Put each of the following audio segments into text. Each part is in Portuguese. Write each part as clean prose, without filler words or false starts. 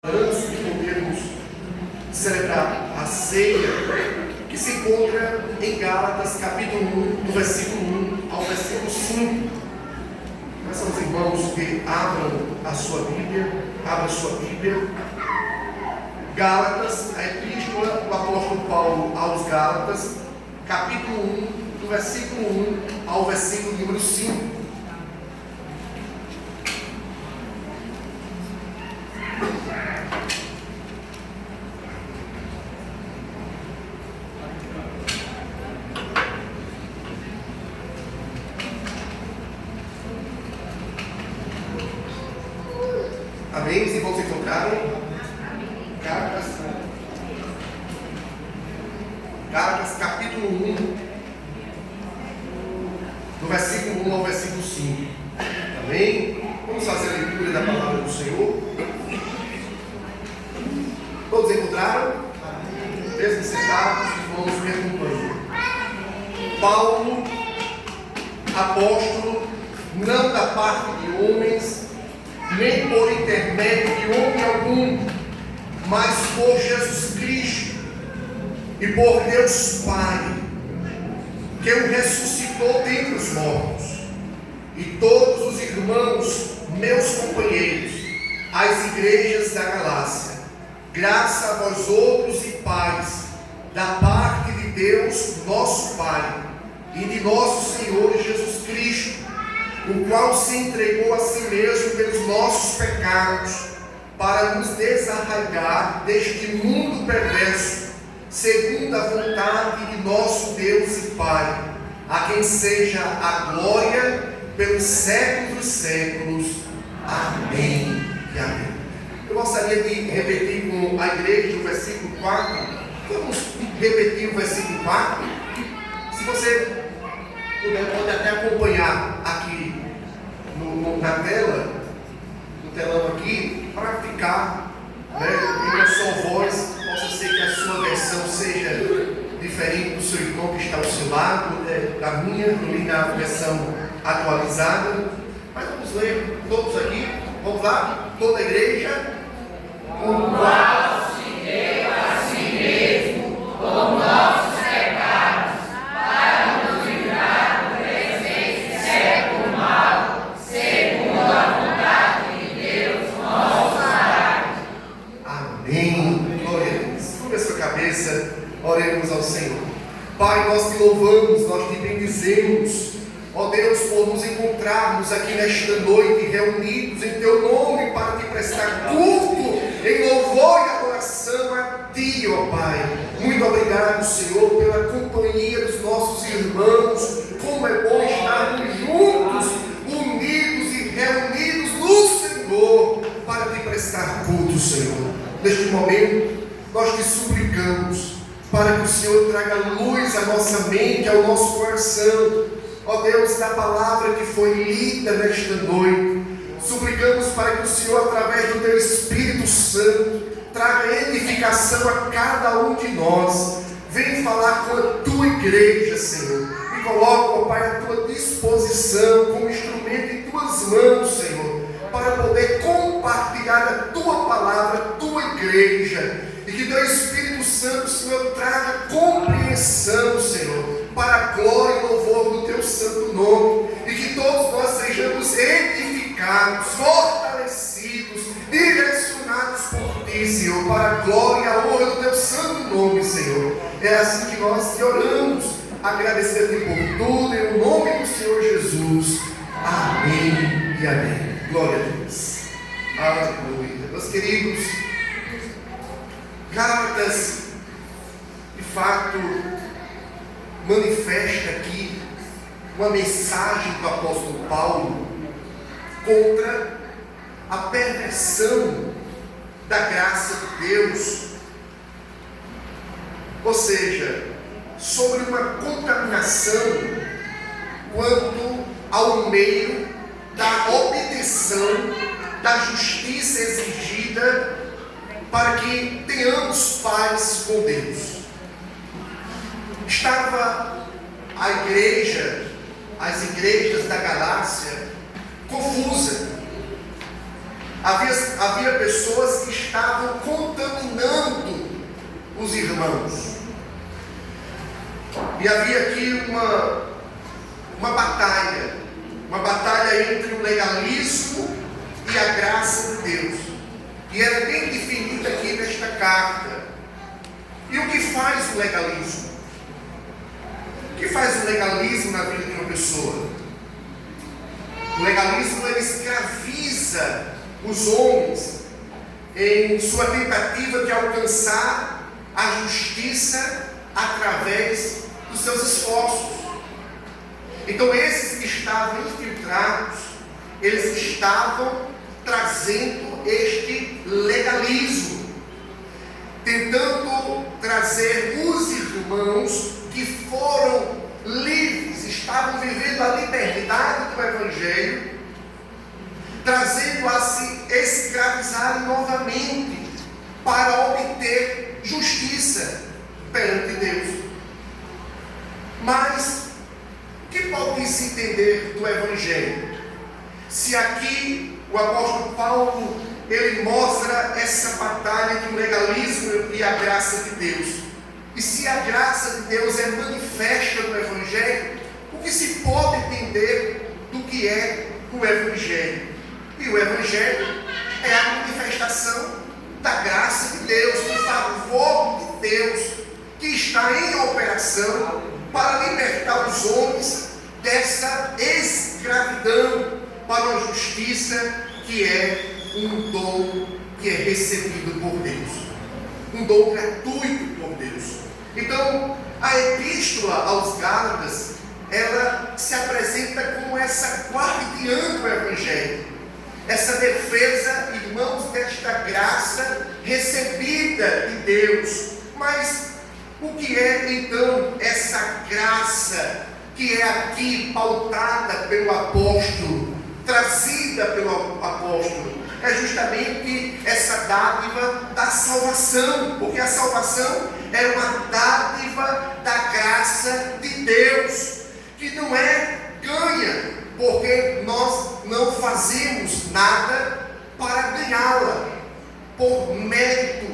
Antes de podermos celebrar a ceia, que se encontra em Gálatas, capítulo 1, do versículo 1 ao versículo 5. Peço aos irmãos que abram a sua Bíblia, Gálatas, a epístola do apóstolo Paulo aos Gálatas, capítulo 1, do versículo 1 ao versículo número 5. Amém? Os irmãos encontraram? Gálatas capítulo 1, do versículo 1 ao versículo 5. Amém? Vamos fazer a leitura da palavra do Senhor. Todos encontraram? Mesmo sentados, irmãos me acompanham. Paulo, apóstolo, não da parte de homens, nem por intermédio de homem algum, mas por Jesus Cristo e por Deus Pai, que o ressuscitou dentre os mortos, e todos os irmãos, meus companheiros, às igrejas da Galácia, graça a vós outros e paz, da parte de Deus, nosso Pai, e de nosso Senhor Jesus Cristo, o qual se entregou a si mesmo pelos nossos pecados, para nos desarraigar deste mundo perverso, segundo a vontade de nosso Deus e Pai, a quem seja a glória pelos séculos dos séculos. Amém e amém. Eu gostaria de repetir com a igreja o versículo 4. Vamos repetir o versículo 4? Se você puder, pode até acompanhar aqui na tela, no telão aqui, para ficar em uma só voz. Possa ser que a sua versão seja diferente do seu irmão que está ao seu lado, da minha, eu li na versão atualizada. Mas vamos ler todos aqui. Vamos lá? Toda a igreja. O qual se deu a si mesmo por nossos pecados, para nos livrar do presente século mau, segundo a vontade de Deus, nosso Pai. Amém. Glória a Deus. Sobre a sua cabeça, oremos ao Senhor. Pai, nós te louvamos, nós te bendizemos, ó Deus, por nos encontrarmos aqui nesta noite, reunidos em teu nome, para te prestar culto, em louvor e adoração a ti, ó Pai. Muito obrigado, Senhor, pela companhia dos nossos irmãos. Como é bom estarmos juntos, unidos e reunidos no Senhor, para te prestar culto, Senhor. Neste momento, nós te suplicamos para que o Senhor traga luz à nossa mente, ao nosso coração, ó Deus, da palavra que foi lida nesta noite. Suplicamos para que o Senhor, através do teu Espírito Santo, traga edificação a cada um de nós. Vem falar com a tua igreja, Senhor, e coloca, ó Pai, à tua disposição, como instrumento em tuas mãos, Senhor, para poder compartilhar a tua palavra, a tua igreja, e que teu Espírito Santo, Senhor, traga compreensão, Senhor, para a glória e louvor do teu santo nome, e que todos nós sejamos edificados, fortalecidos, direcionados por ti, Senhor, para a glória e a honra do teu santo nome, Senhor. É assim que nós te oramos, agradecendo por tudo, em nome do Senhor Jesus. Amém e amém. Glória a Deus. Aleluia. Meus queridos, Gálatas, de fato, manifesta aqui uma mensagem do apóstolo Paulo contra a perversão da graça de Deus, ou seja, sobre uma contaminação quanto ao meio da obtenção da justiça exigida para que tenhamos paz com Deus. Estava a igreja, as igrejas da Galácia, confusa. Havia pessoas que estavam irmãos. E havia aqui uma batalha entre o legalismo e a graça de Deus. E era bem definida aqui nesta carta. E o que faz o legalismo? O que faz o legalismo na vida de uma pessoa? O legalismo, ele escraviza os homens em sua tentativa de alcançar a justiça através dos seus esforços. Então esses que estavam infiltrados, eles estavam trazendo este legalismo, tentando trazer os irmãos que foram livres, estavam vivendo a liberdade do Evangelho, trazendo a se escravizarem novamente para obter justiça perante Deus. Mas o que pode se entender do Evangelho? Se aqui o apóstolo Paulo, ele mostra essa batalha entre o legalismo e a graça de Deus. E se a graça de Deus é manifesta no Evangelho, o que se pode entender do que é o Evangelho? E o Evangelho é a manifestação da graça de Deus, do favor de Deus, que está em operação para libertar os homens dessa escravidão para uma justiça que é um dom que é recebido por Deus, um dom gratuito por Deus. Então, a epístola aos Gálatas, ela se apresenta como essa guardiã do Evangelho, essa defesa, irmãos, desta graça recebida de Deus. Mas o que é então essa graça que é aqui pautada pelo apóstolo, trazida pelo apóstolo? É justamente essa dádiva da salvação, porque a salvação é uma dádiva da graça de Deus, que não é ganha, porque nós não fazemos nada para ganhá-la, por mérito.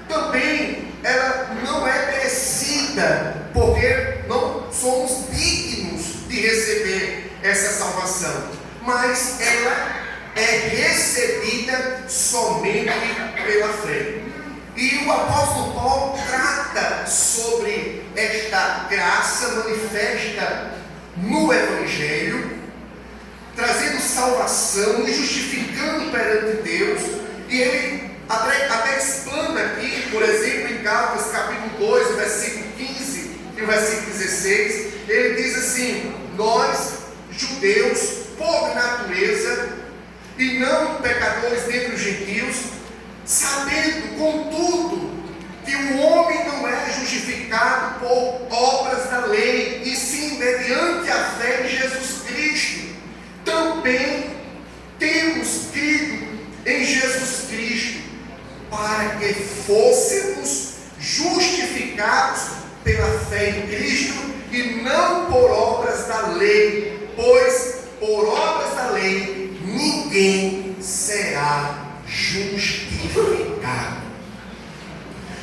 Também ela não é merecida, porque não somos dignos de receber essa salvação, mas ela é recebida somente pela fé. E o apóstolo Paulo trata sobre esta graça manifesta no Evangelho, trazendo salvação e justificando perante Deus. E ele até explana aqui, por exemplo, em Gálatas capítulo 2, o versículo 15 e o versículo 16, ele diz assim: nós, judeus, por natureza, e não pecadores dentre os gentios, sabendo, contudo, que o homem não é justificado por obras da lei, e sim mediante a fé em Jesus Cristo. Também temos crido em Jesus Cristo, para que fôssemos justificados pela fé em Cristo, e não por obras da lei, pois por obras da lei ninguém será justificado.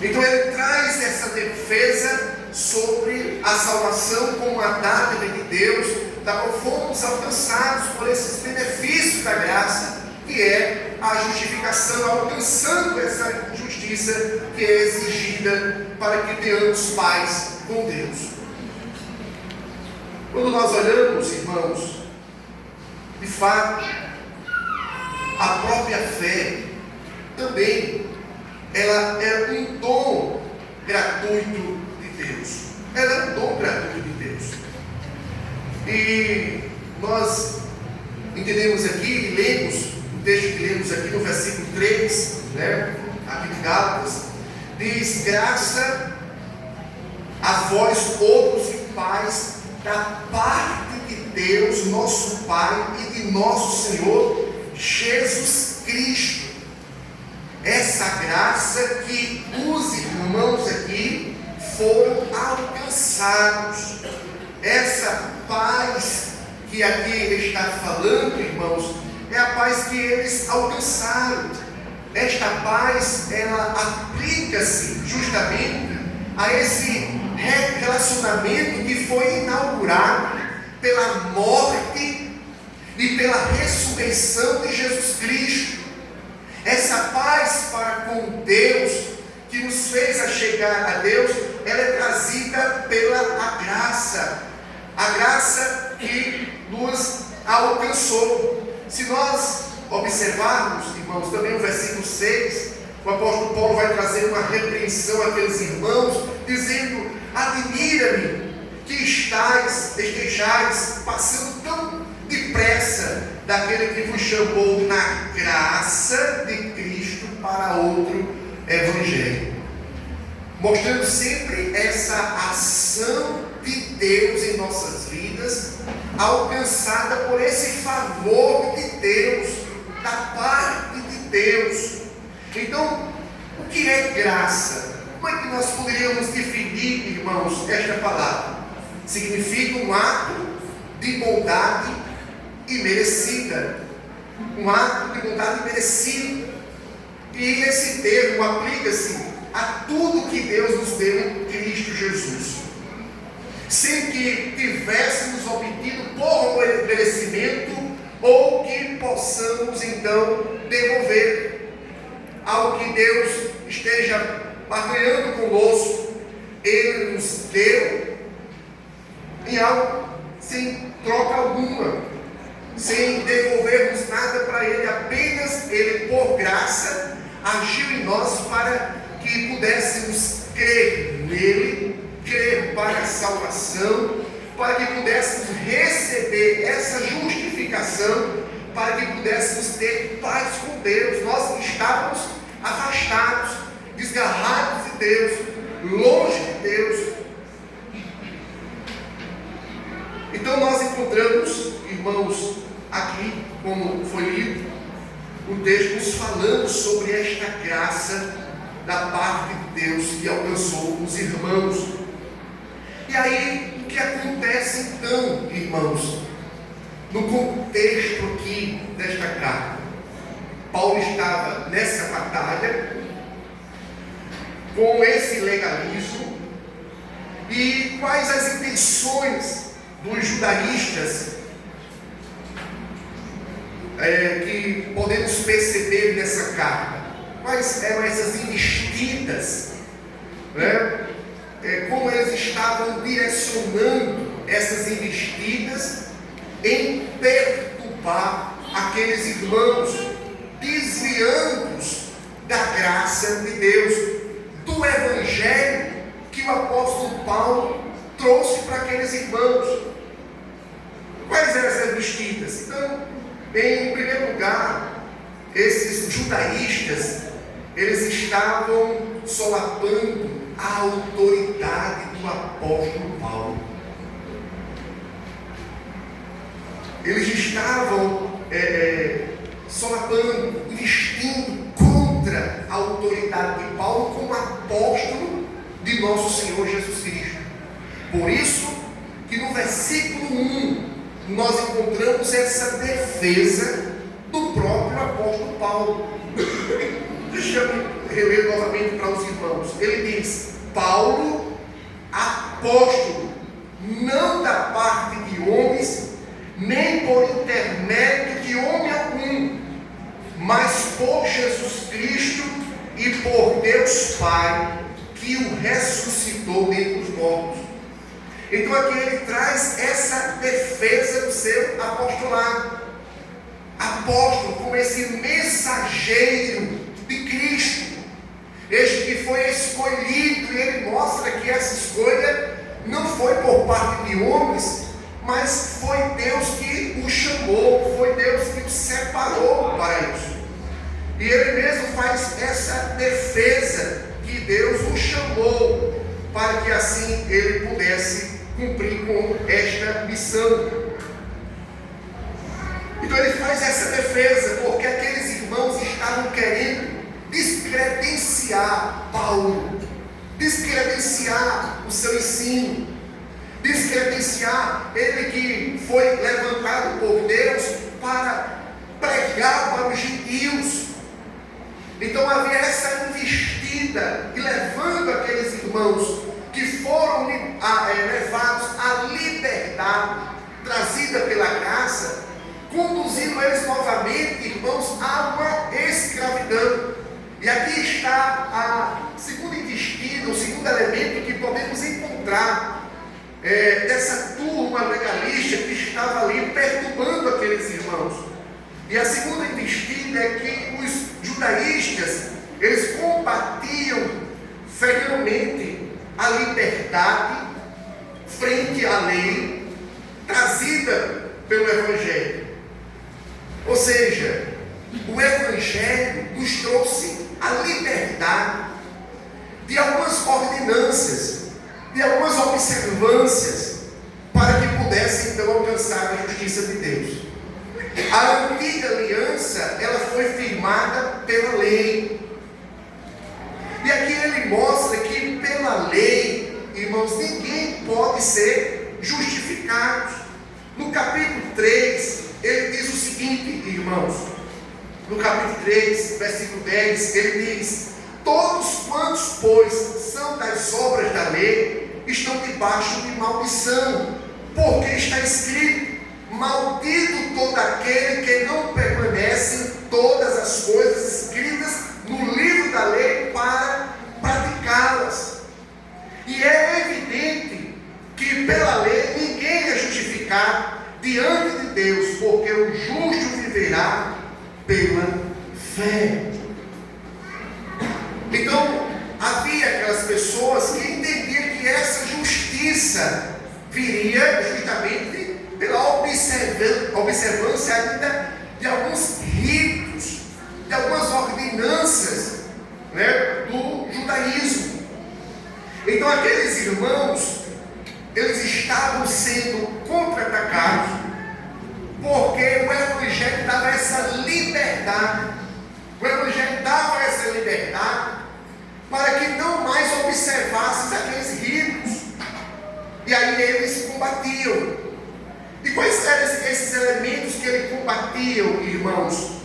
Então ele traz essa defesa sobre a salvação como a dádiva de Deus, da qual fomos alcançados por esses benefícios da graça, que é a justificação, alcançando essa justiça que é exigida para que tenhamos paz com Deus. Quando nós olhamos, irmãos, de fato, a própria fé também, ela é um dom gratuito de Deus. Ela é um dom gratuito de Deus. E nós entendemos aqui e lemos, o texto que lemos aqui no versículo 3, aqui de Gálatas, diz: graça a vós outros e pais da parte de Deus, nosso Pai, e de nosso Senhor Jesus Cristo. Essa graça que os irmãos aqui foram alcançados, essa paz que aqui ele está falando, irmãos, é a paz que eles alcançaram. Esta paz, ela aplica-se justamente a esse relacionamento que foi inaugurado pela morte e pela ressurreição de Jesus Cristo. Essa paz para com Deus, que nos fez a chegar a Deus, ela é trazida pela a graça que nos alcançou. Se nós observarmos, irmãos, também o versículo 6, o apóstolo Paulo vai trazer uma repreensão àqueles irmãos, dizendo: admira-me que estejais passando tão depressa daquele que vos chamou na graça de Cristo para outro evangelho. Mostrando sempre essa ação de Deus em nossas vidas, alcançada por esse favor de Deus, da parte de Deus. Então, o que é graça? Como é que nós poderíamos definir, irmãos, esta palavra? Significa um ato de bondade imerecida. Um ato de bondade imerecida. E esse termo aplica-se a tudo que Deus nos deu em Cristo Jesus, sem que tivéssemos obtido por merecimento ou que possamos então devolver. Algo que Deus esteja partilhando conosco, Ele nos deu em algo sem troca alguma, sem devolvermos nada para Ele, apenas Ele, por graça, agiu em nós para que pudéssemos crer nele, crer para a salvação, para que pudéssemos receber essa justificação, para que pudéssemos ter paz com Deus. Nós estávamos afastados, desgarrados de Deus, longe de Deus. Então nós encontramos, irmãos, aqui, como foi lido, o texto nos falando sobre esta graça da parte de Deus que alcançou os irmãos. E aí, o que acontece então, irmãos, no contexto aqui desta carta? Paulo estava nessa batalha com esse legalismo. E quais as intenções dos judaístas que podemos perceber nessa carta? Quais eram essas investidas, né? Como eles estavam direcionando essas investidas em perturbar aqueles irmãos, desviando-os da graça de Deus, do evangelho que o apóstolo Paulo trouxe para aqueles irmãos. Quais eram essas investidas? Então, em primeiro lugar, esses judaístas, eles estavam solapando a autoridade do apóstolo Paulo. Eles estavam solapando, investindo contra a autoridade de Paulo como apóstolo de nosso Senhor Jesus Cristo. Por isso que no versículo 1 nós encontramos essa defesa do próprio apóstolo Paulo. Deixa eu reler novamente para os irmãos. Ele diz: Paulo, apóstolo, não da parte de homens, nem por intermédio de homem algum, mas por Jesus Cristo e por Deus Pai, que o ressuscitou dentre os mortos. Então aqui ele traz essa defesa do seu apostolado. Apóstolo como esse mensageiro de Cristo, este que foi escolhido, e ele mostra que essa escolha não foi por parte de homens, mas foi Deus que o chamou, foi Deus que o separou para isso. E ele mesmo faz essa defesa, que Deus o chamou para que assim ele pudesse cumprir com esta missão. Então ele faz essa defesa porque aqueles irmãos estavam querendo descredenciar Paulo, descredenciar o seu ensino, descredenciar ele que foi levantado por Deus para pregar para os gentios. Então havia essa investida e levando aqueles irmãos trazida pela graça, conduzindo eles novamente, irmãos, a uma escravidão. E aqui está a segunda intestino, o segundo elemento que podemos encontrar dessa turma legalista que estava ali perturbando aqueles irmãos. E a segunda intestino é que os judaístas, eles combatiam ferrenhamente a liberdade frente à lei trazida pelo Evangelho. Ou seja, o Evangelho nos trouxe a liberdade de algumas ordenanças, de algumas observâncias, para que pudesse então alcançar a justiça de Deus. A antiga aliança, ela foi firmada pela lei. E aqui ele mostra que pela lei, irmãos, ninguém pode ser justificado. No capítulo 3, ele diz o seguinte, irmãos. No capítulo 3, versículo 10, ele diz: todos quantos, pois, são das obras da lei, estão debaixo de maldição, porque está escrito: maldito todo aquele que não permanece em todas as coisas escritas no livro da lei para praticá-las. E é evidente que pela lei ninguém é justificado diante de Deus, porque o justo viverá pela fé. Então, havia aquelas pessoas que entendiam que essa justiça viria justamente pela observância ainda de alguns ritos, de algumas ordenanças, do judaísmo. Então, aqueles irmãos, eles estavam sendo contra-atacados, porque o Evangelho dava essa liberdade. O Evangelho dava essa liberdade para que não mais observassem aqueles ritos. E aí eles combatiam. E quais eram esses elementos que eles combatiam, irmãos,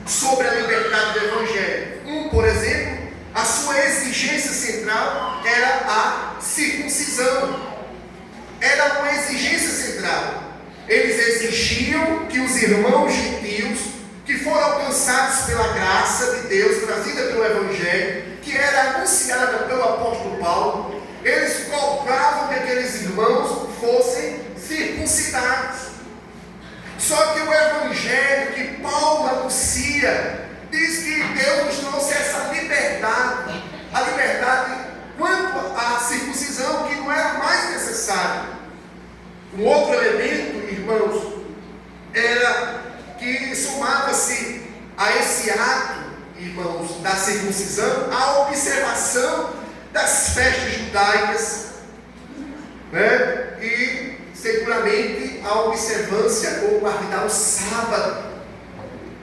sobre a liberdade do Evangelho? Por exemplo, a sua exigência central era a circuncisão. Era uma exigência central. Eles exigiam que os irmãos gentios, que foram alcançados pela graça de Deus, trazida pelo Evangelho, que era anunciada pelo apóstolo Paulo, eles cobravam que aqueles irmãos fossem circuncidados. Só que o Evangelho que Paulo anuncia, diz que Deus nos trouxe essa liberdade, a liberdade quanto à circuncisão, que não era mais necessária. Um outro elemento, irmãos, era que somava-se a esse ato, irmãos, da circuncisão, a observação das festas judaicas, e seguramente a observância ou guardar o sábado.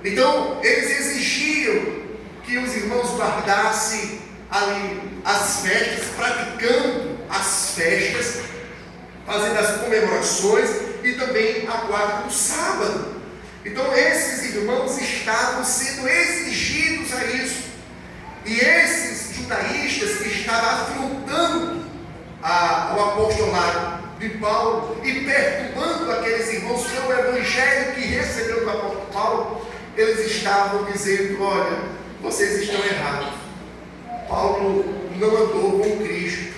Então, eles exigiam que os irmãos guardassem ali as festas, praticando as festas, fazendo as comemorações e também a guarda do sábado. Então esses irmãos estavam sendo exigidos a isso. E esses judaístas que estavam afrontando o apostolado de Paulo e perturbando aqueles irmãos pelo Evangelho que recebeu do apóstolo Paulo, eles estavam dizendo: olha, vocês estão errados. Paulo não andou com Cristo.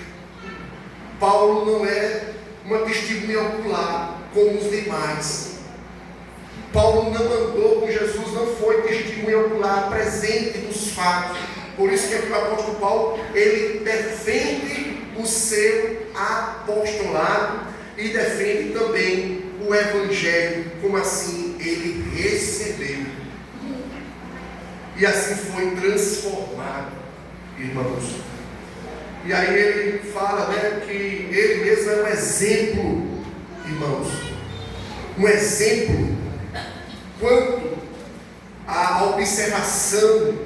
Paulo não é uma testemunha ocular como os demais. Paulo não andou com Jesus, não foi testemunha ocular, presente nos fatos. Por isso que aqui o apóstolo Paulo, ele defende o seu apostolado e defende também o Evangelho, como assim ele recebeu. E assim foi transformado, irmãos. E aí ele fala, que ele mesmo é um exemplo, irmãos. Um exemplo quanto à observação,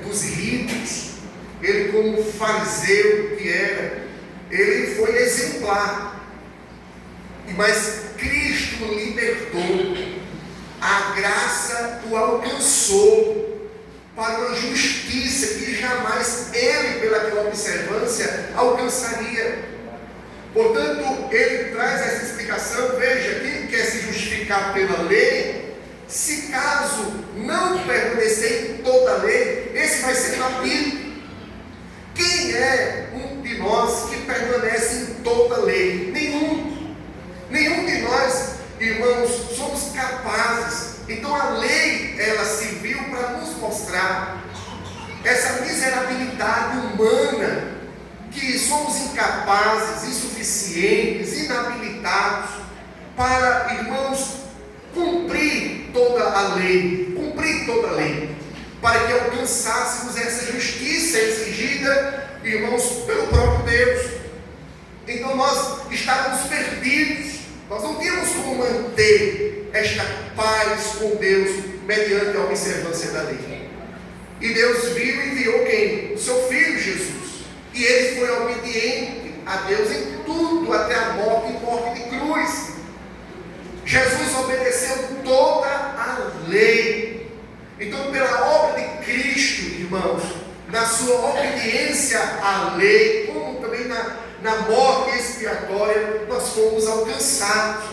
dos ritos. Ele, como fariseu que era, ele foi exemplar. Mas Cristo o libertou. A graça o alcançou para uma justiça que jamais ele, pelaquela observância, alcançaria. Portanto, ele traz essa explicação. Veja, quem quer se justificar pela lei, se caso não permanecer em toda a lei, esse vai ser capido. Quem é um de nós que permanece em toda a lei? Nenhum de nós, irmãos, somos capazes. Então a lei, ela serviu para nos mostrar essa miserabilidade humana, que somos incapazes, insuficientes, inabilitados para, irmãos, cumprir toda a lei, para que alcançássemos essa justiça exigida, irmãos, pelo próprio Deus. Então nós estávamos perdidos, nós não tínhamos como manter esta paz com Deus mediante a observância da lei. E Deus viu e enviou quem? O seu Filho Jesus. E ele foi obediente a Deus em tudo, até a morte e morte de cruz. Jesus obedeceu toda a lei. Então, pela obra de Cristo, irmãos, na sua obediência à lei, como também na morte expiatória, nós fomos alcançados,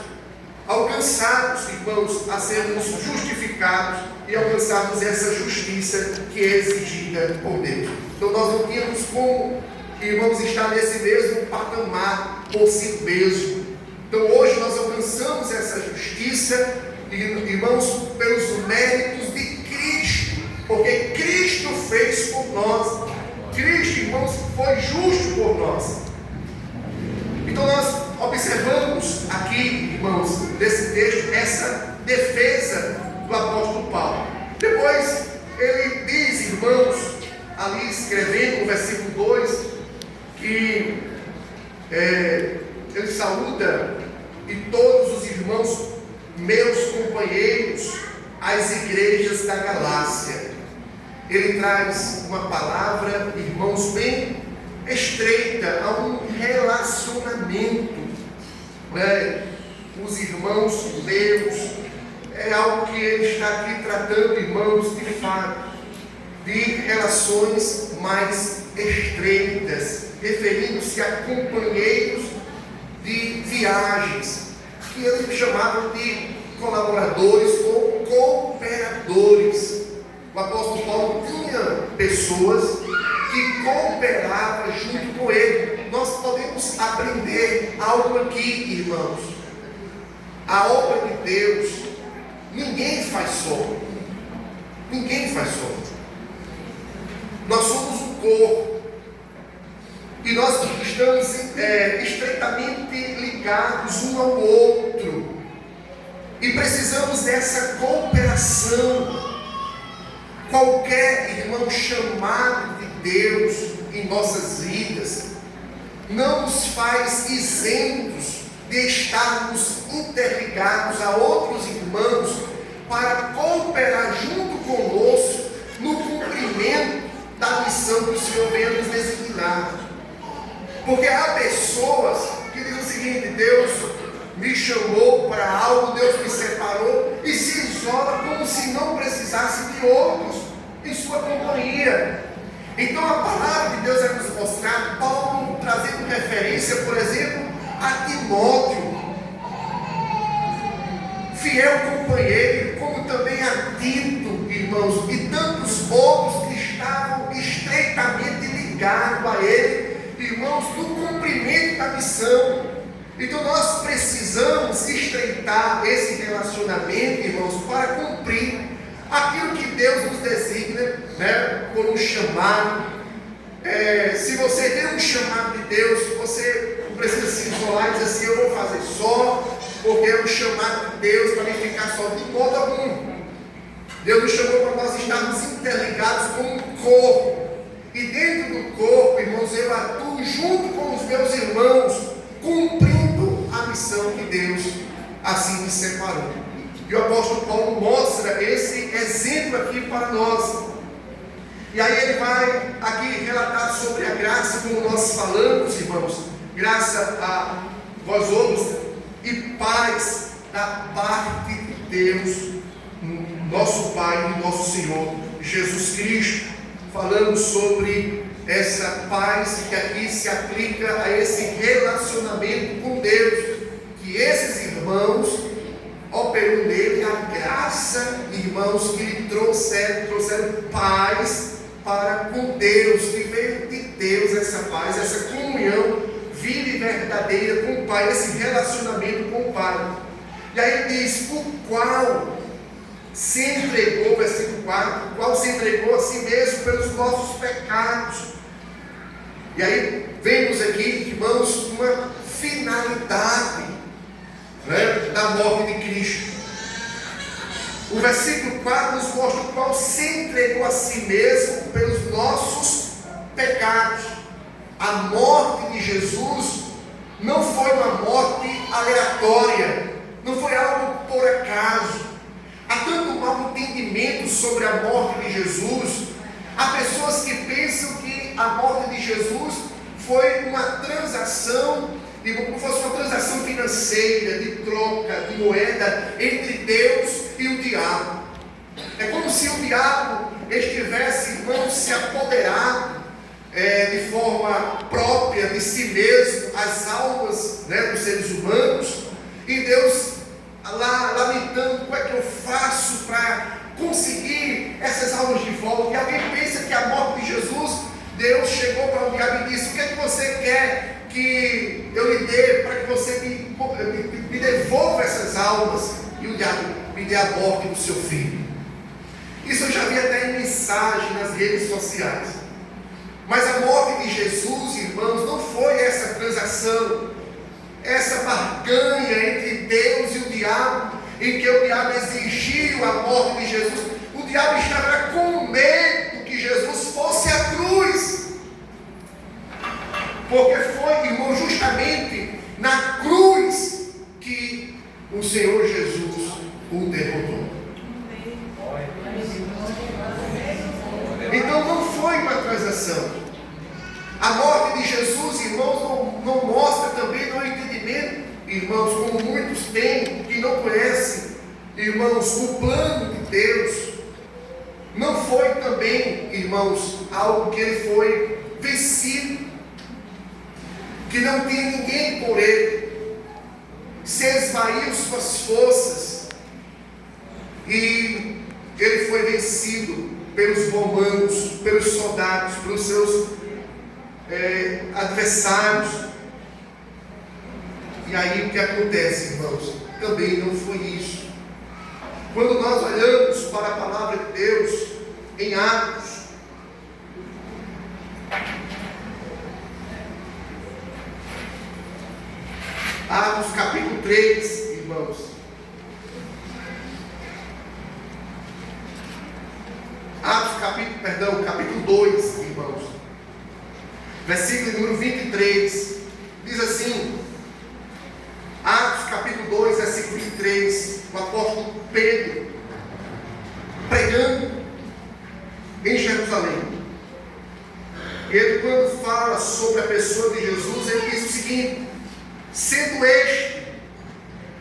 irmãos, a sermos justificados e alcançarmos essa justiça que é exigida por Deus. Então nós não tínhamos como, irmãos, estar nesse mesmo patamar por si mesmo. Então hoje nós alcançamos essa justiça, irmãos, pelos méritos de Cristo, porque Cristo fez por nós. Cristo, irmãos, foi justo por nós. Então nós observamos aqui, irmãos, nesse texto, essa defesa do apóstolo Paulo. Depois ele diz, irmãos, ali escrevendo no versículo 2, que ele saúda e todos os irmãos, meus companheiros, as igrejas da Galácia. Ele traz uma palavra, irmãos, bem estreita, a um relacionamento. Os irmãos meus, é algo que ele está aqui tratando, irmãos, de fato, de relações mais estreitas, referindo-se a companheiros de viagens, que ele chamava de colaboradores ou cooperadores. O apóstolo Paulo tinha pessoas que cooperavam junto com ele. Nós podemos aprender algo aqui, irmãos. A obra de Deus, ninguém faz só. Ninguém faz só. Nós somos um corpo. E nós estamos estreitamente ligados um ao outro. E precisamos dessa cooperação. Qualquer irmão chamado de Deus em nossas vidas não nos faz isentos de estarmos interligados a outros irmãos para cooperar junto conosco no cumprimento da missão que o Senhor veio nos designar. Porque há pessoas que dizem o seguinte: Deus me chamou para algo, Deus me separou, e se isola como se não precisasse de outros em sua companhia. Então a palavra de Deus é nos mostrar, Paulo trazendo referência, por exemplo, a Timóteo, fiel companheiro, como também a Tito, irmãos, e tantos outros que estavam estreitamente ligados a ele, irmãos, no cumprimento da missão. Então nós precisamos estreitar esse relacionamento, irmãos, para cumprir aquilo que Deus nos designa, por um chamado. Se você tem um chamado de Deus, você não precisa se isolar e dizer assim: eu vou fazer só, porque é um chamado de Deus para mim ficar só. De modo algum. Deus nos chamou para nós estarmos interligados como um corpo. E dentro do corpo, irmãos, eu atuo junto com os meus irmãos, cumprindo a missão que Deus assim me separou. E o apóstolo Paulo mostra esse exemplo aqui para nós. E aí ele vai aqui relatar sobre a graça, como nós falamos, irmãos, graça a vós outros e paz da parte de Deus, nosso Pai e nosso Senhor Jesus Cristo. Falando sobre essa paz que aqui se aplica a esse relacionamento com Deus, que esses irmãos operou nele a graça, irmãos, que lhe trouxeram paz para com Deus, que veio de Deus essa paz, essa comunhão viva e verdadeira com o Pai, esse relacionamento com o Pai. E aí ele diz, o qual se entregou, versículo 4, o qual se entregou a si mesmo pelos nossos pecados. E aí vemos aqui, irmãos, uma finalidade, né, da morte de Cristo. O versículo 4 nos mostra o qual se entregou a si mesmo pelos nossos pecados. A morte de Jesus não foi uma morte aleatória, não foi algo por acaso. Há tanto mau entendimento sobre a morte de Jesus. Há pessoas que pensam que a morte de Jesus foi uma transação, como fosse uma transação financeira, de troca, de moeda entre Deus e o diabo. É como se o diabo estivesse, irmãos, se apoderado de forma própria de si mesmo, as almas, né, dos seres humanos, e Deus lá lamentando, como é que eu faço para conseguir essas almas de volta? E alguém pensa que a morte de Jesus, Deus chegou para o diabo e disse, o que é que você quer que eu lhe dê para que você me devolva essas almas? E o diabo, me dê a morte do seu filho. Isso eu já vi até em mensagem nas redes sociais. Mas a morte de Jesus, irmãos, não foi essa transação, essa barganha entre Deus e o diabo, em que o diabo exigiu a morte de Jesus. O diabo estava com medo que Jesus fosse à cruz, porque foi, irmão, justamente na cruz que o Senhor Jesus o derrotou. Então não foi uma transação. A morte de Jesus, irmãos, não mostra também no entendimento, irmãos, como muitos têm, que não conhecem, irmãos, o plano de Deus. Não foi também, irmãos, algo que ele foi vencido, que não tinha ninguém por ele, se esvaiu suas forças, e ele foi vencido pelos romanos, pelos soldados, pelos seus adversários. E aí o que acontece, irmãos? Também não foi isso. Quando nós olhamos para a palavra de Deus em Atos, Atos capítulo 3, irmãos. Capítulo 2, irmãos. Versículo número 23. Diz assim, Atos capítulo 2, versículo 23. O apóstolo Pedro pregando em Jerusalém. Ele, quando fala sobre a pessoa de Jesus, ele diz o seguinte: sendo este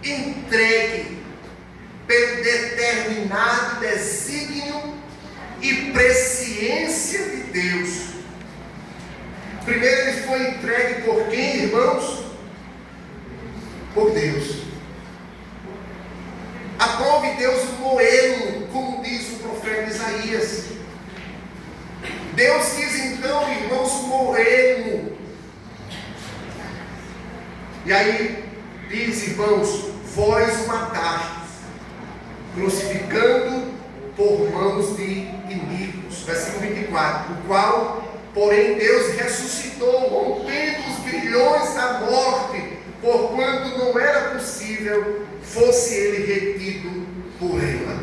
entregue pelo determinado desígnio e presciência de Deus. Primeiro ele foi entregue por quem, irmãos? Por Deus. Aprove Deus o moê-lo, como diz o profeta Isaías. Deus quis então, irmãos, moê-lo. E aí diz, irmãos, vós o matastes, crucificando por mãos de inimigos. Versículo 24. O qual, porém, Deus ressuscitou, rompendo os grilhões da morte, porquanto não era possível fosse ele retido por ela.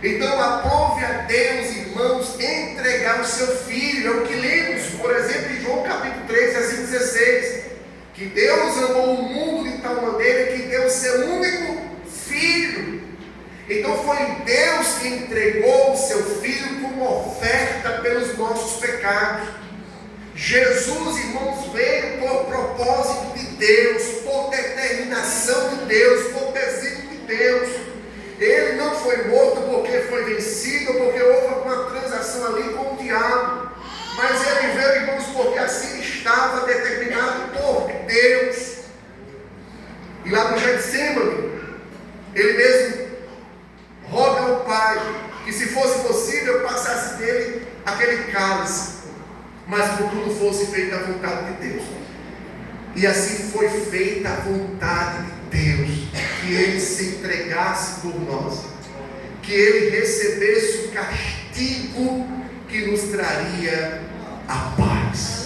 Então aprove a Deus, irmãos, entregar o seu filho. É o que lemos, por exemplo, em João capítulo 3, versículo 16. Que Deus amou o mundo de tal maneira que deu o seu único filho. Então foi Deus que entregou o seu filho como oferta pelos nossos pecados. Jesus, irmãos, veio por propósito de Deus, por determinação de Deus, por desígnio de Deus. Ele não foi morto porque foi vencido, porque houve uma transação ali com o diabo, mas ele veio mas por tudo fosse feita a vontade de Deus. E assim foi feita a vontade de Deus, que Ele se entregasse por nós, que Ele recebesse o castigo que nos traria a paz.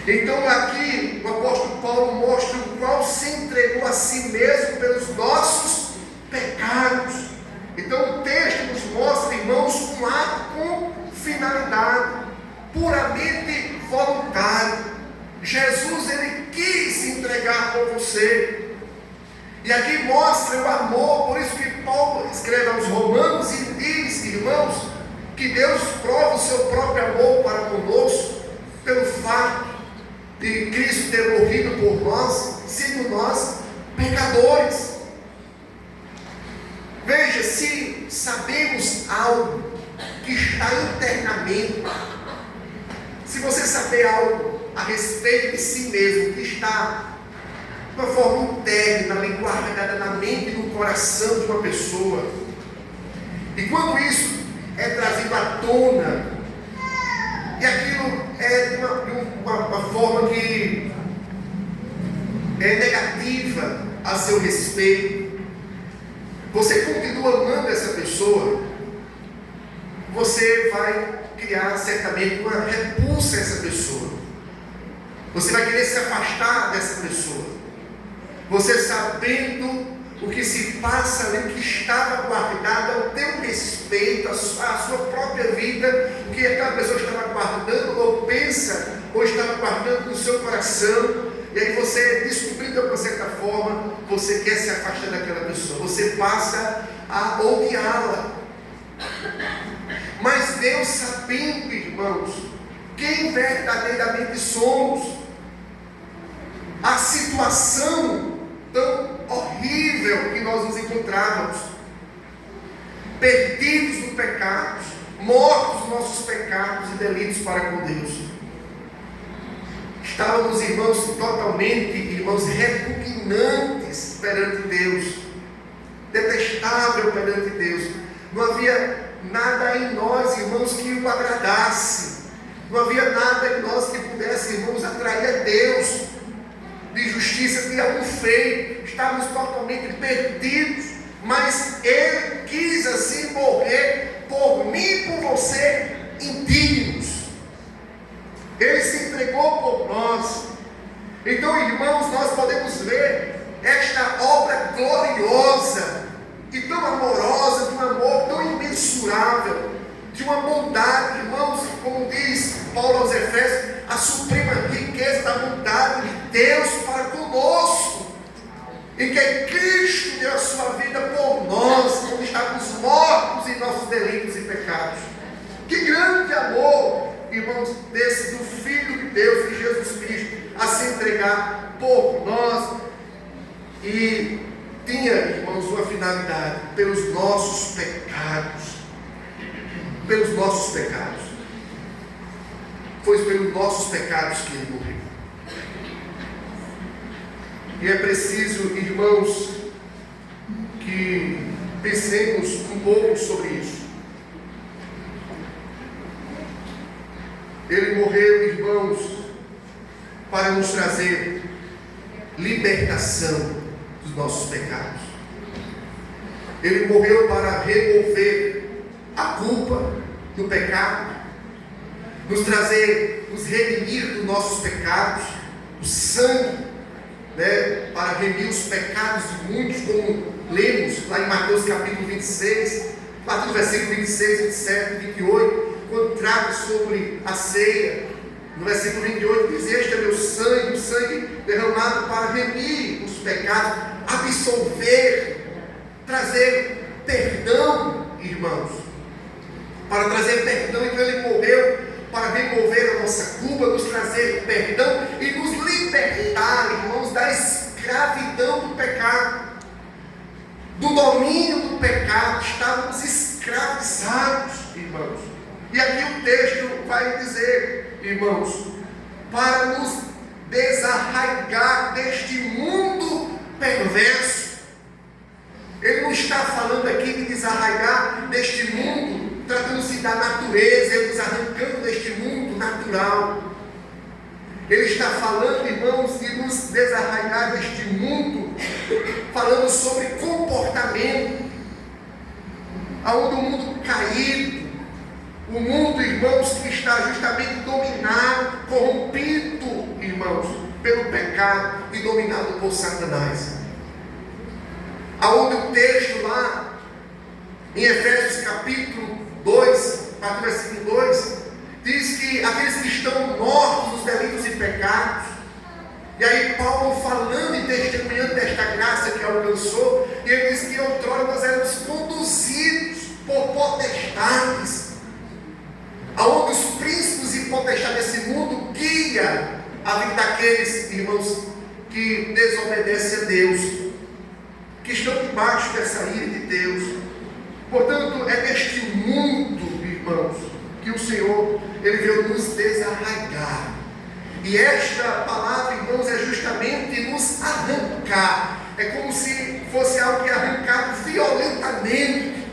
Então aqui o apóstolo Paulo mostra o qual se entregou a si mesmo pelos nossos pecados. Então o texto nos mostra, irmãos, um ato com finalidade, puramente voluntário. Jesus, Ele quis se entregar por você. E aqui mostra o amor, por isso que Paulo escreve aos Romanos e diz, irmãos, que Deus prova o seu próprio amor para conosco, pelo fato de Cristo ter morrido por nós, sendo nós pecadores. Veja, se sabemos algo que está internamente, se você saber algo a respeito de si mesmo, que está de uma forma interna, ali guardada na mente e no coração de uma pessoa, e quando isso é trazido à tona, e aquilo é de uma forma que é negativa a seu respeito, você continua amando essa pessoa, você vai criar certamente uma repulsa a essa pessoa. Você vai querer se afastar dessa pessoa. Você sabendo o que se passa ali, o que estava guardado ao teu respeito, a sua própria vida, o que aquela pessoa estava guardando, ou pensa, ou estava guardando no seu coração, e aí você, descobrindo de uma certa forma, você quer se afastar daquela pessoa, você passa a odiá-la. Mas Deus, sabendo, irmãos, quem verdadeiramente somos, a situação tão horrível que nós nos encontrávamos, perdidos no pecado, mortos nos nossos pecados e delitos para com Deus, estávamos, irmãos, totalmente, irmãos, repugnantes perante Deus, detestável perante Deus. Não havia nada em nós, irmãos, que o agradasse. Não havia nada em nós que pudesse, irmãos, atrair a Deus, de justiça, de algo feio. Estávamos totalmente perdidos, mas Ele quis assim morrer por mim e por você, indignos. Ele se entregou por nós. Então, irmãos, nós podemos ver esta obra gloriosa e tão amorosa, de um amor tão imensurável, de uma bondade, irmãos, como diz Paulo aos Efésios, a suprema riqueza da bondade de Deus para conosco, em que Cristo deu a sua vida por nós, quando estávamos mortos em nossos delitos e pecados. Que grande amor, irmãos, desse do Filho de Deus, de Jesus Cristo, a se entregar por nós. E tinha, irmãos, uma finalidade: pelos nossos pecados. Pelos nossos pecados. Foi pelos nossos pecados que Ele morreu. E é preciso, irmãos, que pensemos um pouco sobre isso. Ele morreu, irmãos, para nos trazer libertação dos nossos pecados. Ele morreu para remover a culpa do pecado, nos trazer, nos redimir dos nossos pecados, o sangue, para remir os pecados de muitos, como lemos lá em Mateus capítulo 26, a partir do versículo 26, 27, 28, quando trata sobre a ceia. No versículo 28 diz: este é meu sangue, o sangue derramado para remir os pecados, absolver, trazer perdão, irmãos, para trazer perdão. Então Ele morreu para remover a nossa culpa, nos trazer perdão e nos libertar, irmãos, da escravidão do pecado, do domínio do pecado. Estávamos escravizados, irmãos. E aqui o texto vai dizer, irmãos, para nos desarraigar deste mundo perverso. Ele não está falando aqui de desarraigar deste mundo tratando-se da natureza, Ele nos arrancando deste mundo natural. Ele está falando, irmãos, de nos desarraigar deste mundo, falando sobre comportamento, aonde o mundo caído, o mundo, irmãos, que está justamente dominado, corrompido, irmãos, pelo pecado e dominado por Satanás. Aonde o texto lá, em Efésios capítulo 2, a partir do versículo 2, diz que aqueles que estão mortos nos delitos e pecados, e aí Paulo falando e testemunhando desta graça que alcançou, e ele diz que outrora nós éramos conduzidos por potestades, aonde os príncipes e potestades desse mundo guia a vida daqueles, irmãos, que desobedecem a Deus, que estão debaixo dessa ira de Deus. Portanto, é neste mundo, irmãos, que o Senhor, Ele veio nos desarraigar. E esta palavra, irmãos, é justamente nos arrancar. É como se fosse algo que é arrancado violentamente.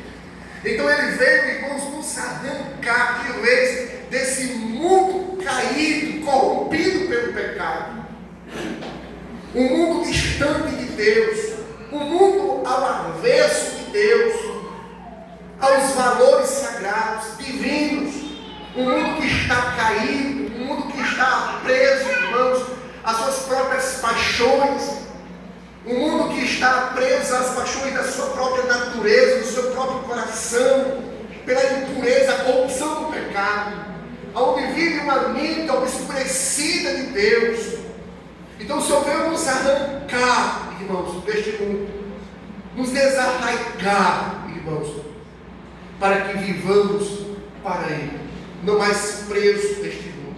Então Ele veio, irmãos, nos arrancar de vez desse mundo caído, corrompido pelo pecado. Um mundo distante de Deus. Um mundo ao avesso de Deus, aos valores sagrados, divinos, um mundo que está caído, um mundo que está preso, irmãos, às suas próprias paixões, um mundo que está preso às paixões da sua própria natureza, do seu próprio coração, pela impureza, a corrupção do pecado, onde vive uma mente obscurecida de Deus. Então o Senhor veio nos arrancar, irmãos, deste mundo, nos desarraigar, irmãos, para que vivamos para Ele, não mais presos neste mundo.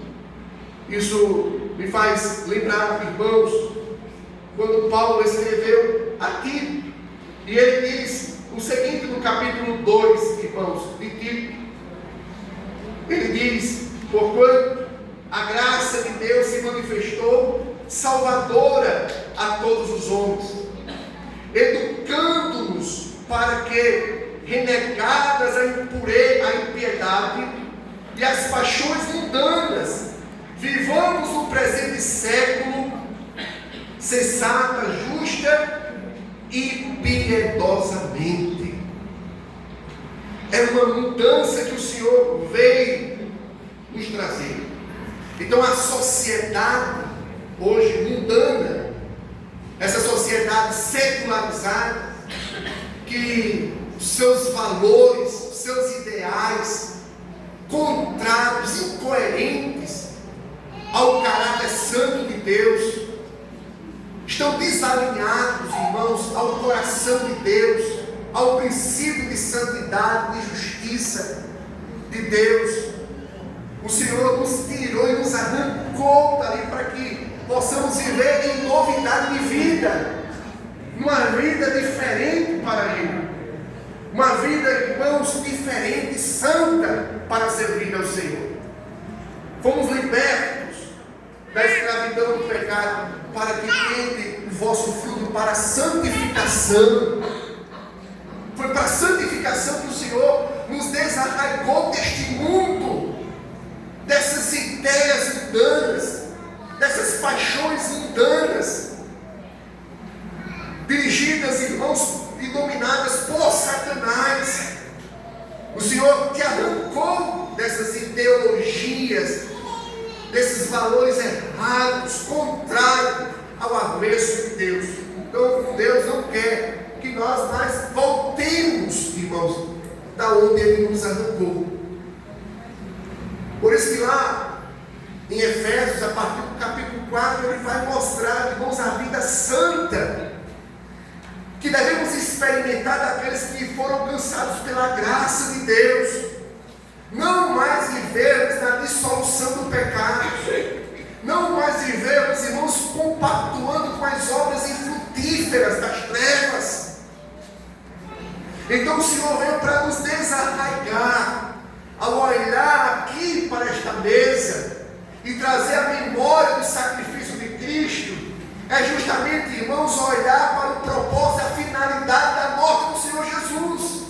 Isso me faz lembrar, irmãos, quando Paulo escreveu a Tito, e ele diz o seguinte no capítulo 2, irmãos, de Tito. Ele diz: porquanto a graça de Deus se manifestou salvadora a todos os homens, educando-nos para que, renegadas a impiedade e as paixões mundanas, vivamos no presente século sensata, justa e piedosamente. É uma mudança que o Senhor veio nos trazer. Então a sociedade hoje mundana, essa sociedade secularizada, que os seus valores, os seus ideais contrários, incoerentes ao caráter santo de Deus, estão desalinhados, irmãos, ao coração de Deus, ao princípio de santidade, de justiça de Deus. O Senhor nos tirou e nos arrancou dali para que possamos viver em novidade de vida, uma vida diferente para Ele, uma vida, irmãos, diferente, santa, para servir ao Senhor. Fomos libertos da escravidão do pecado, para que tende o vosso fruto para a santificação. Foi para a santificação que o Senhor nos desarraigou deste mundo, dessas ideias mundanas, dessas paixões mundanas, dirigidas, irmãos, e dominadas por Satanás. O Senhor te arrancou dessas ideologias, desses valores errados, contrários ao avesso de Deus. Então Deus não quer que nós mais voltemos, irmãos, da onde Ele nos arrancou. Por isso que lá em Efésios, a partir do capítulo 4, ele vai mostrar, irmãos, a vida santa que devemos experimentar daqueles que foram alcançados pela graça de Deus. Não mais vivermos na dissolução do pecado, não mais vivermos, irmãos, compactuando com as obras infrutíferas das trevas. Então o Senhor veio para nos desarraigar, ao olhar aqui para esta mesa e trazer a memória do sacrifício de Cristo. É justamente, irmãos, olhar para o propósito, a finalidade da morte do Senhor Jesus,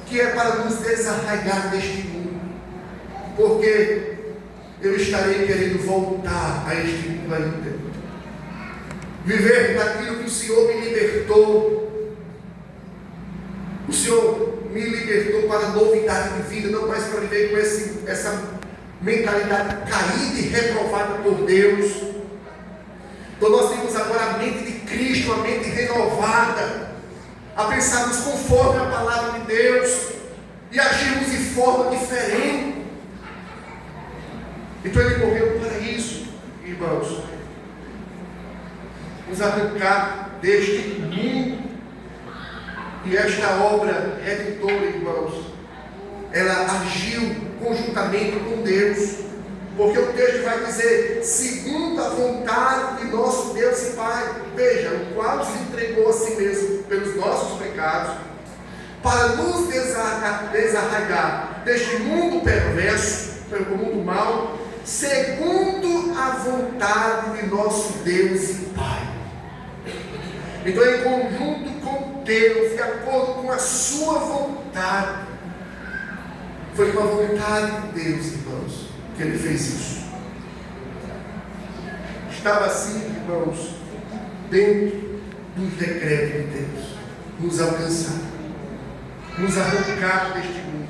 que que é para nos desarraigar deste mundo, porque eu estarei querendo voltar a este mundo ainda, viver daquilo que o Senhor me libertou. O Senhor me libertou para novidade de vida, não mais para viver com essa mentalidade caída e reprovada por Deus. Então nós temos agora a mente de Cristo, a mente renovada, a pensarmos conforme a palavra de Deus e agirmos de forma diferente. Então Ele morreu para isso, irmãos, nos arrancar deste mundo. E esta obra redentora, irmãos, ela agiu conjuntamente com Deus, porque o texto vai dizer, segundo a vontade de nosso Deus e Pai, veja, o qual se entregou a si mesmo pelos nossos pecados, para nos desarraigar deste mundo perverso, pelo mundo mau, segundo a vontade de nosso Deus e Pai. Então, em conjunto com Deus, de acordo com a sua vontade, foi com a vontade de Deus, irmãos, que Ele fez isso. Estava assim, irmãos, dentro dos decretos de Deus, nos alcançar, nos arrancar deste mundo,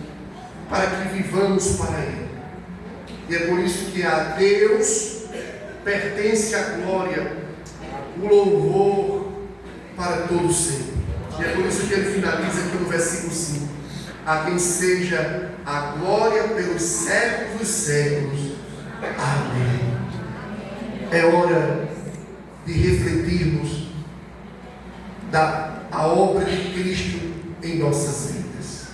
para que vivamos para Ele. E é por isso que a Deus pertence a glória, o louvor para todo sempre. E é por isso que ele finaliza aqui no versículo 5: a quem seja a glória pelos séculos dos séculos. Amém. É hora de refletirmos a obra de Cristo em nossas vidas.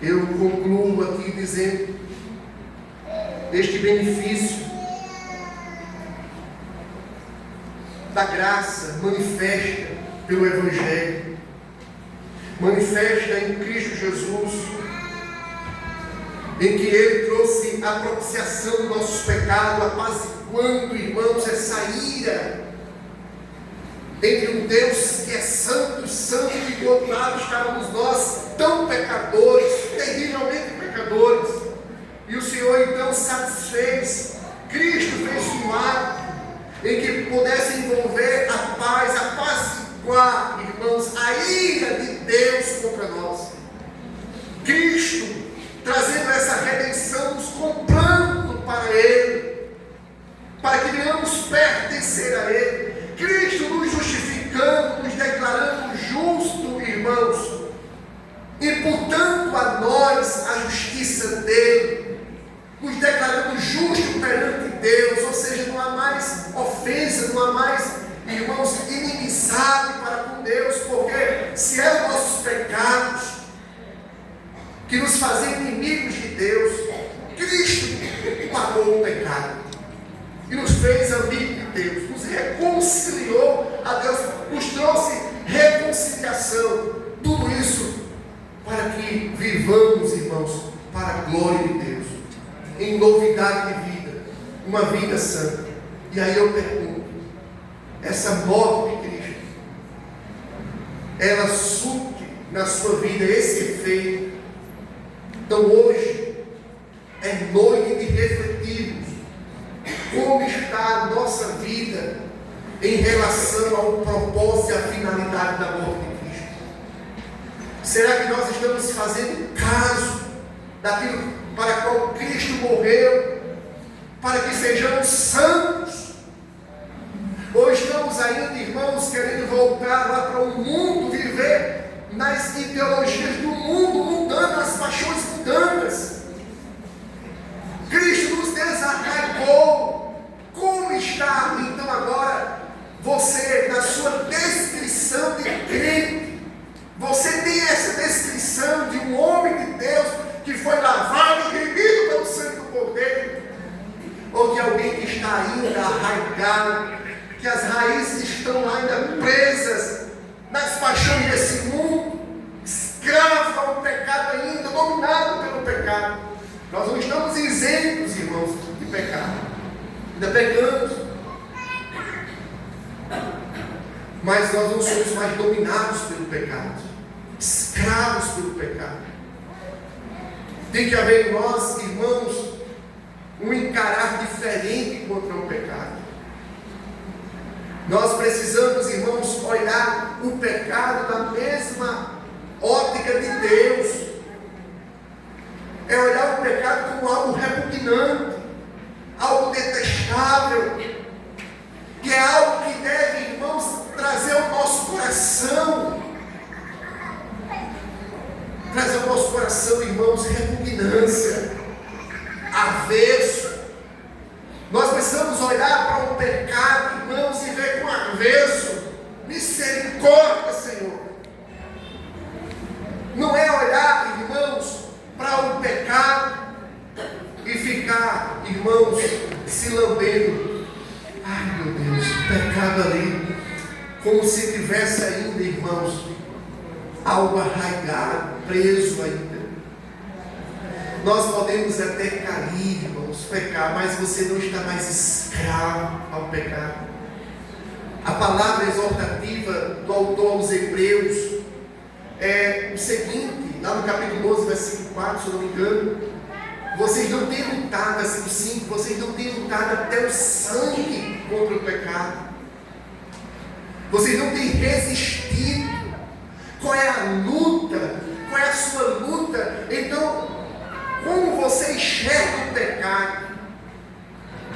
Eu concluo aqui dizendo, este benefício da graça manifesta pelo Evangelho, manifesta em Cristo Jesus, em que Ele trouxe a propiciação dos nossos pecados, apaziguando, irmãos, essa ira entre um Deus que é santo, santo, e do outro lado estávamos nós, tão pecadores, terrivelmente pecadores. E o Senhor então satisfez, Cristo fez um ato em que pudesse envolver a paz, apaziguar, irmãos, a ira de Deus contra nós. Cristo trazendo essa redenção, nos comprando para Ele, para que venhamos pertencer a Ele. Cristo nos justificando, nos declarando justo, irmãos, imputando a nós a justiça dele, nos declarando justo perante Deus, ou seja, não há mais ofensa, não há mais, irmãos, inimizade para com Deus, porque se eram nossos pecados que nos faziam inimigos de Deus, Cristo pagou o pecado e nos fez amigos de Deus, nos reconciliou a Deus, nos trouxe reconciliação. Tudo isso para que vivamos, irmãos, para a glória de Deus, em novidade de vida, uma vida santa. E aí eu pergunto, essa morte de Cristo, ela surte na sua vida esse efeito? Então hoje é noite de refletirmos como está a nossa vida em relação ao propósito e à finalidade da morte de Cristo. Será que nós estamos fazendo caso daquilo para qual Cristo morreu, para que sejamos santos? Ou estamos ainda, irmãos, querendo voltar lá para o mundo, viver nas ideologias do mundo mundano, nas paixões mundanas? Cristo nos desarraigou. Como está então agora você na sua descrição de crente? Você tem essa descrição de um homem de Deus que foi lavado e remido pelo sangue do Cordeiro? Ou de alguém que está ainda arraigado, que as raízes estão ainda presas nas paixões desse mundo, escravo ao pecado ainda, dominado pelo pecado? Nós não estamos isentos, irmãos, de pecado. Ainda pecamos, mas nós não somos mais dominados pelo pecado. escravos pelo pecado. Tem que haver em nós, irmãos, um encarar diferente contra o pecado. Nós precisamos, irmãos, olhar o pecado da mesma ótica de Deus. É olhar o pecado como algo repugnante, algo detestável, que é algo que deve, irmãos, trazer ao nosso coração. Trazer ao nosso coração, irmãos, repugnância, avesso. Nós precisamos olhar para o pecado, irmãos, e ver com avesso. Misericórdia, Senhor. Não é olhar, irmãos, para o pecado e ficar, irmãos, se lambendo. Ai, meu Deus, o pecado ali, como se tivesse ainda, irmãos, algo arraigado, preso ainda. Nós podemos até cair, irmãos, pecar, mas você não está mais escravo ao pecado. A palavra exortativa do autor aos Hebreus é o seguinte, lá no capítulo 12, versículo 4, se eu não me engano: vocês não têm lutado, versículo 5, vocês não têm lutado até o sangue contra o pecado. Vocês não têm resistido. Qual é a luta? Qual é a sua luta? Então, como você enxerga o pecado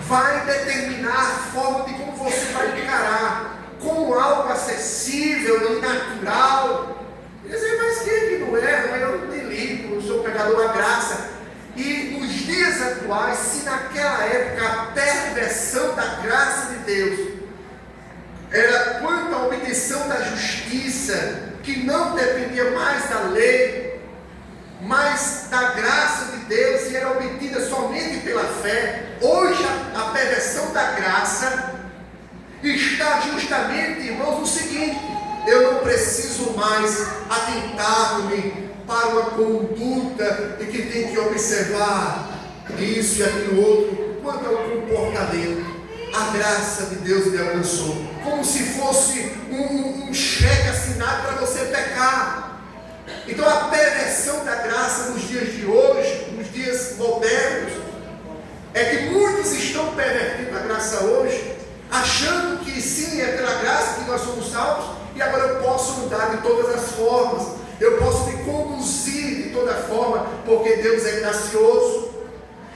vai determinar a forma de como você vai encarar, como algo acessível e natural. Dizer, mas quem é que não erra? Mas eu não me livro, eu sou pecador da graça. E nos dias atuais, se naquela época a perversão da graça de Deus era quanto à obtenção da justiça, que não dependia mais da lei, mas da graça de Deus, e era obtida somente pela fé, hoje a perversão da graça está justamente, irmãos, no seguinte: eu não preciso mais atentar-me para uma conduta de que tem que observar isso e aquilo outro, quanto ao comportamento. A graça de Deus me alcançou, como se fosse um cheque assinado para você pecar. Então a perversão da graça nos dias de hoje, nos dias modernos, é que muitos estão pervertindo a graça hoje, achando que sim, é pela graça que nós somos salvos, e agora eu posso mudar de todas as formas, eu posso me conduzir de toda forma, porque Deus é gracioso.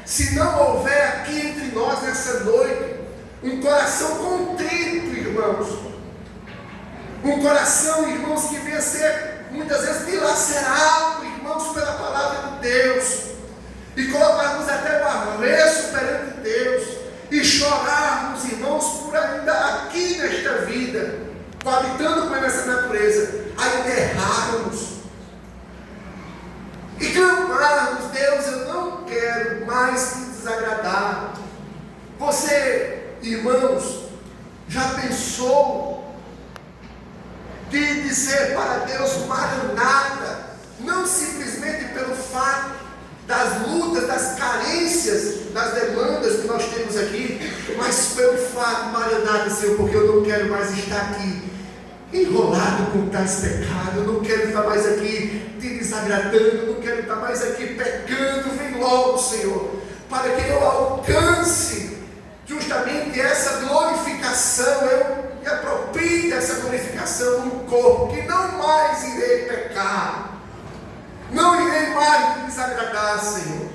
Se não houver aqui entre nós nessa noite um coração contrito, irmãos, um coração, irmãos, que venha ser muitas vezes dilacerado, irmãos, pela palavra de Deus, e colocarmos até o avesso perante Deus, e chorarmos, irmãos, por ainda aqui nesta vida, coabitando com essa natureza, ainda errarmos, e clamarmos: Deus, eu não quero mais te desagradar. Você, irmãos, já pensou de dizer para Deus Maranata, não simplesmente pelo fato das lutas, das carências, das demandas que nós temos aqui, mas pelo fato: Maranata, Senhor, porque eu não quero mais estar aqui enrolado com tais pecados, eu não quero estar mais aqui te desagradando, eu não quero estar mais aqui pecando. Vem logo, Senhor, para que eu alcance justamente essa glorificação, eu me aproprie dessa glorificação no corpo, que não mais irei pecar, não irei mais te desagradar, Senhor.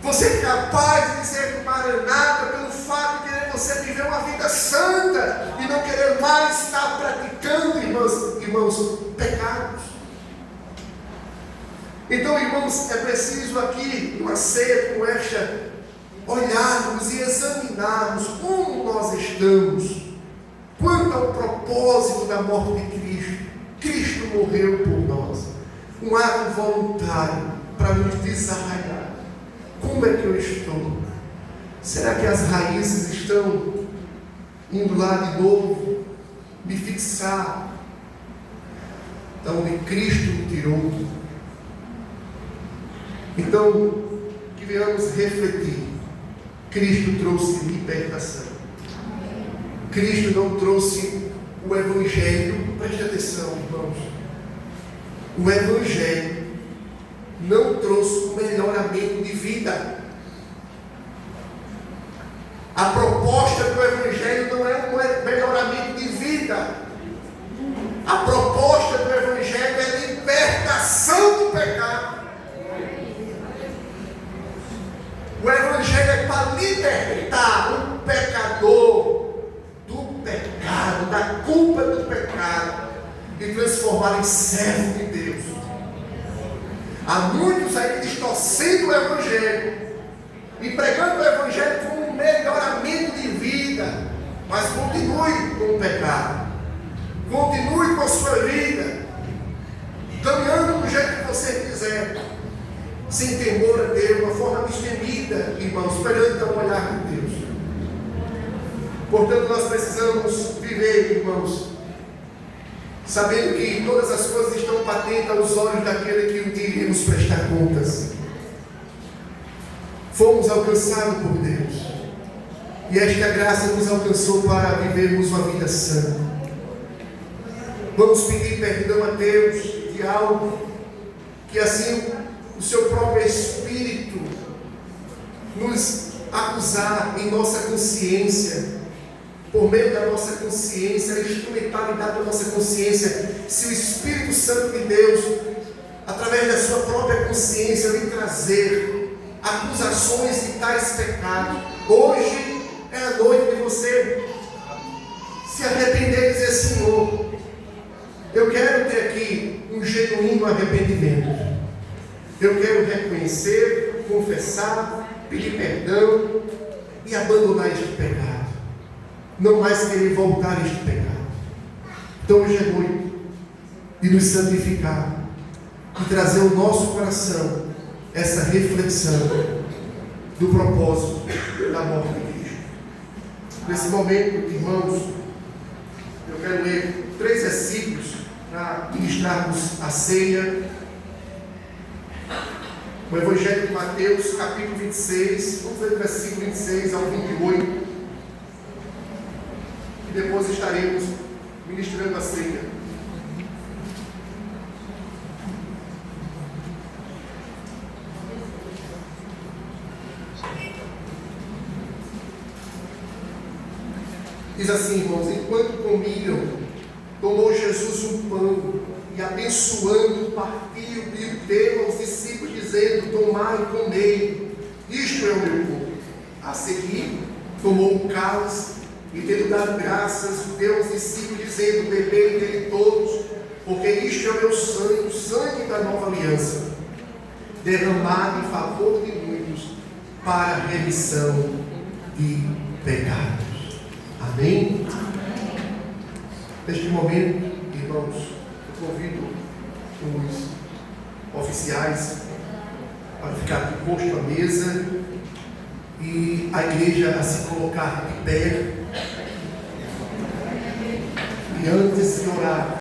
Você é capaz de dizer Maranata pelo fato de querer você viver uma vida santa e não querer mais estar praticando, irmãos, pecados. Então, irmãos, é preciso aqui, numa ceia como esta, olharmos e examinarmos como nós estamos quanto ao propósito da morte de Cristo. Cristo morreu por nós, um ato voluntário para nos desarraigar. Como é que eu estou? Será que as raízes estão indo lá de novo me fixar da onde Cristo me tirou? Então, que venhamos refletir. Cristo trouxe libertação. Cristo não trouxe o Evangelho. Preste atenção, irmãos. O Evangelho não trouxe um melhoramento de vida. A proposta do Evangelho não é um melhoramento de vida. A proposta do Evangelho é libertação do pecado. O Evangelho é para libertar o pecador do pecado, da culpa do pecado, e transformar em servo de Deus. Há muitos aí distorcendo o Evangelho e pregando o Evangelho como um melhoramento de vida, mas continue com o pecado, continue com a sua vida, caminhando do jeito que você quiser, sem temor a Deus, uma forma destemida, irmãos, esperando então o olhar de Deus. Portanto, nós precisamos viver, irmãos, sabendo que todas as coisas estão patentes aos olhos daquele que um dia iremos prestar contas. Fomos alcançados por Deus, e esta graça nos alcançou para vivermos uma vida santa. Vamos pedir perdão a Deus de algo que assim o seu próprio Espírito nos acusar em nossa consciência, por meio da nossa consciência, a instrumentalidade da nossa consciência. Se o Espírito Santo de Deus, através da sua própria consciência, lhe trazer acusações de tais pecados, hoje é a noite de você se arrepender e dizer: Senhor, eu quero ter aqui um genuíno arrependimento. Eu quero reconhecer, confessar, pedir perdão e abandonar este pecado. Não mais querer voltar a este pecado. Então hoje é noite de nos santificar e trazer ao nosso coração essa reflexão do propósito da morte de Cristo. Nesse momento, irmãos, eu quero ler 3 versículos para ministrarmos a ceia. O Evangelho de Mateus, capítulo 26, vamos ler do versículo 26 ao 28, e depois estaremos ministrando a ceia. Diz assim, irmãos: enquanto comiam, tomou Jesus um pão e, abençoando, partiu e o deu aos discípulos, dizendo: tomai e comei, isto é o meu corpo. A seguir, tomou um cálice e, tendo dado graças, o deu aos discípulos, dizendo: bebei dele todos, porque isto é o meu sangue, o sangue da nova aliança, derramado em favor de muitos, para a remissão de pecados. Amém? Neste momento, irmãos, eu convido os oficiais para ficar posto à mesa e a igreja a se colocar de pé, e antes de orar,